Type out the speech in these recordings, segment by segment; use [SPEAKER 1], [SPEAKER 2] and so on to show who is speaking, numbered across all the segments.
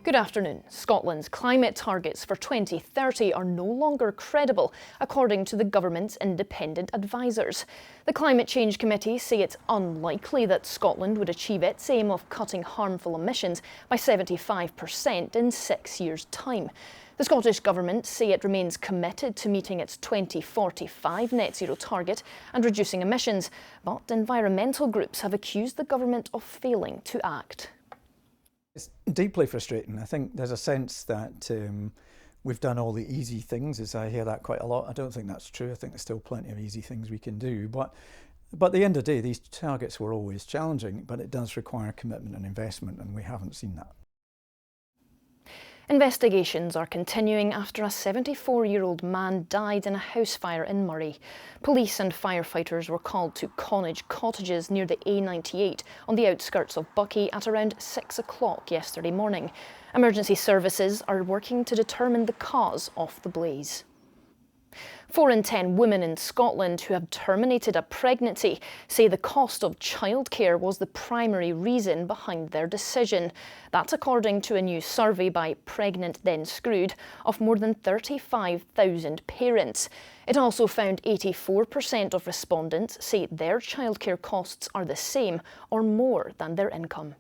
[SPEAKER 1] Good afternoon. Scotland's climate targets for 2030 are no longer credible, according to the government's independent advisers. The Climate Change Committee say it's unlikely that Scotland would achieve its aim of cutting harmful emissions by 75% in 6 years' time. The Scottish Government say it remains committed to meeting its 2045 net zero target and reducing emissions, but environmental groups have accused the government of failing to act.
[SPEAKER 2] It's deeply frustrating. I think there's a sense that we've done all the easy things, as I hear that quite a lot. I don't think that's true. I think there's still plenty of easy things we can do. But at the end of the day, these targets were always challenging, but it does require commitment and investment, and we haven't seen that.
[SPEAKER 1] Investigations are continuing after a 74-year-old man died in a house fire in Murray. Police and firefighters were called to Connage Cottages near the A98 on the outskirts of Buckie at around 6 o'clock yesterday morning. Emergency services are working to determine the cause of the blaze. 4 in 10 women in Scotland who have terminated a pregnancy say the cost of childcare was the primary reason behind their decision. That's according to a new survey by Pregnant Then Screwed of more than 35,000 parents. It also found 84% of respondents say their childcare costs are the same or more than their income.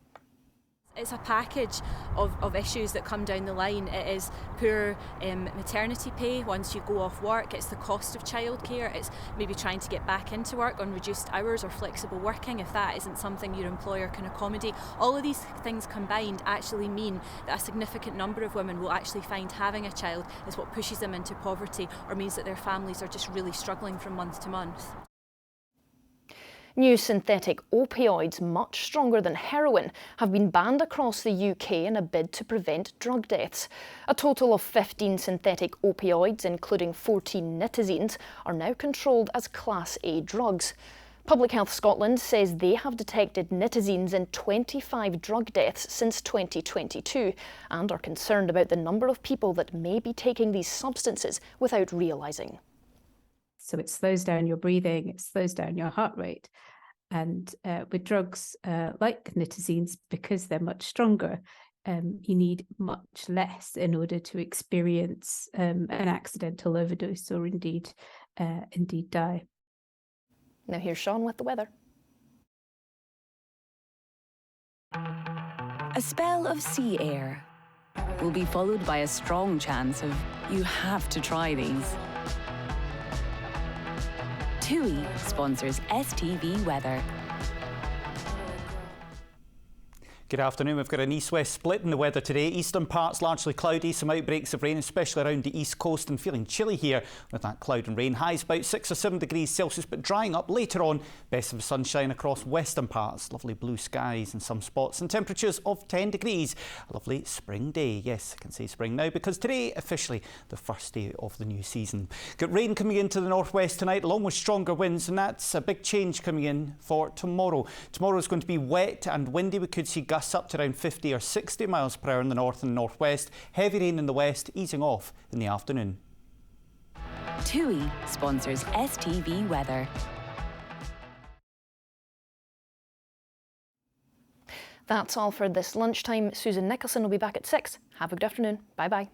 [SPEAKER 3] It's a package of issues that come down the line. It is poor maternity pay once you go off work. It's the cost of childcare. It's maybe trying to get back into work on reduced hours or flexible working if that isn't something your employer can accommodate. All of these things combined actually mean that a significant number of women will actually find having a child is what pushes them into poverty or means that their families are just really struggling from month to month.
[SPEAKER 1] New synthetic opioids, much stronger than heroin, have been banned across the UK in a bid to prevent drug deaths. A total of 15 synthetic opioids, including 14 nitazines, are now controlled as Class A drugs. Public Health Scotland says they have detected nitazines in 25 drug deaths since 2022 and are concerned about the number of people that may be taking these substances without realising.
[SPEAKER 4] So it slows down your breathing, it slows down your heart rate. And with drugs like nitazines, because they're much stronger, you need much less in order to experience an accidental overdose or indeed die.
[SPEAKER 1] Now here's Sean with the weather.
[SPEAKER 5] A spell of sea air will be followed by a strong chance of you have to try these. TUI sponsors STV Weather.
[SPEAKER 6] Good afternoon. We've got an east-west split in the weather today. Eastern parts largely cloudy, some outbreaks of rain, especially around the east coast, and feeling chilly here with that cloud and rain. Highs about 6 or 7 degrees Celsius, but drying up later on. Best of sunshine across western parts. Lovely blue skies in some spots and temperatures of 10 degrees. A lovely spring day. Yes, I can say spring now because today officially the first day of the new season. Got rain coming into the northwest tonight along with stronger winds, and that's a big change coming in for tomorrow. Tomorrow is going to be wet and windy. We could see gusts up to around 50 or 60 miles per hour in the north and northwest. Heavy rain in the west, easing off in the afternoon.
[SPEAKER 5] TUI sponsors STV Weather.
[SPEAKER 1] That's all for this lunchtime. Susan Nicholson will be back at 6. Have a good afternoon. Bye-bye.